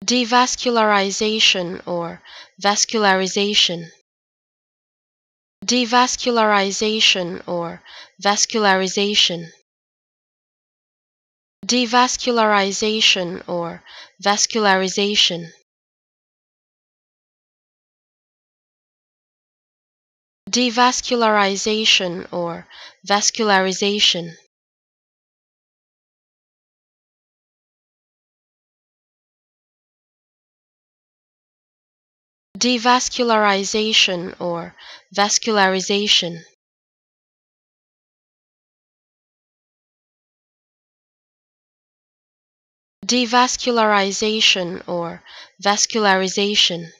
devascularization or vascularization, devascularization or vascularization, devascularization or vascularization, devascularization or vascularization, devascularization or vascularization, devascularization or vascularization.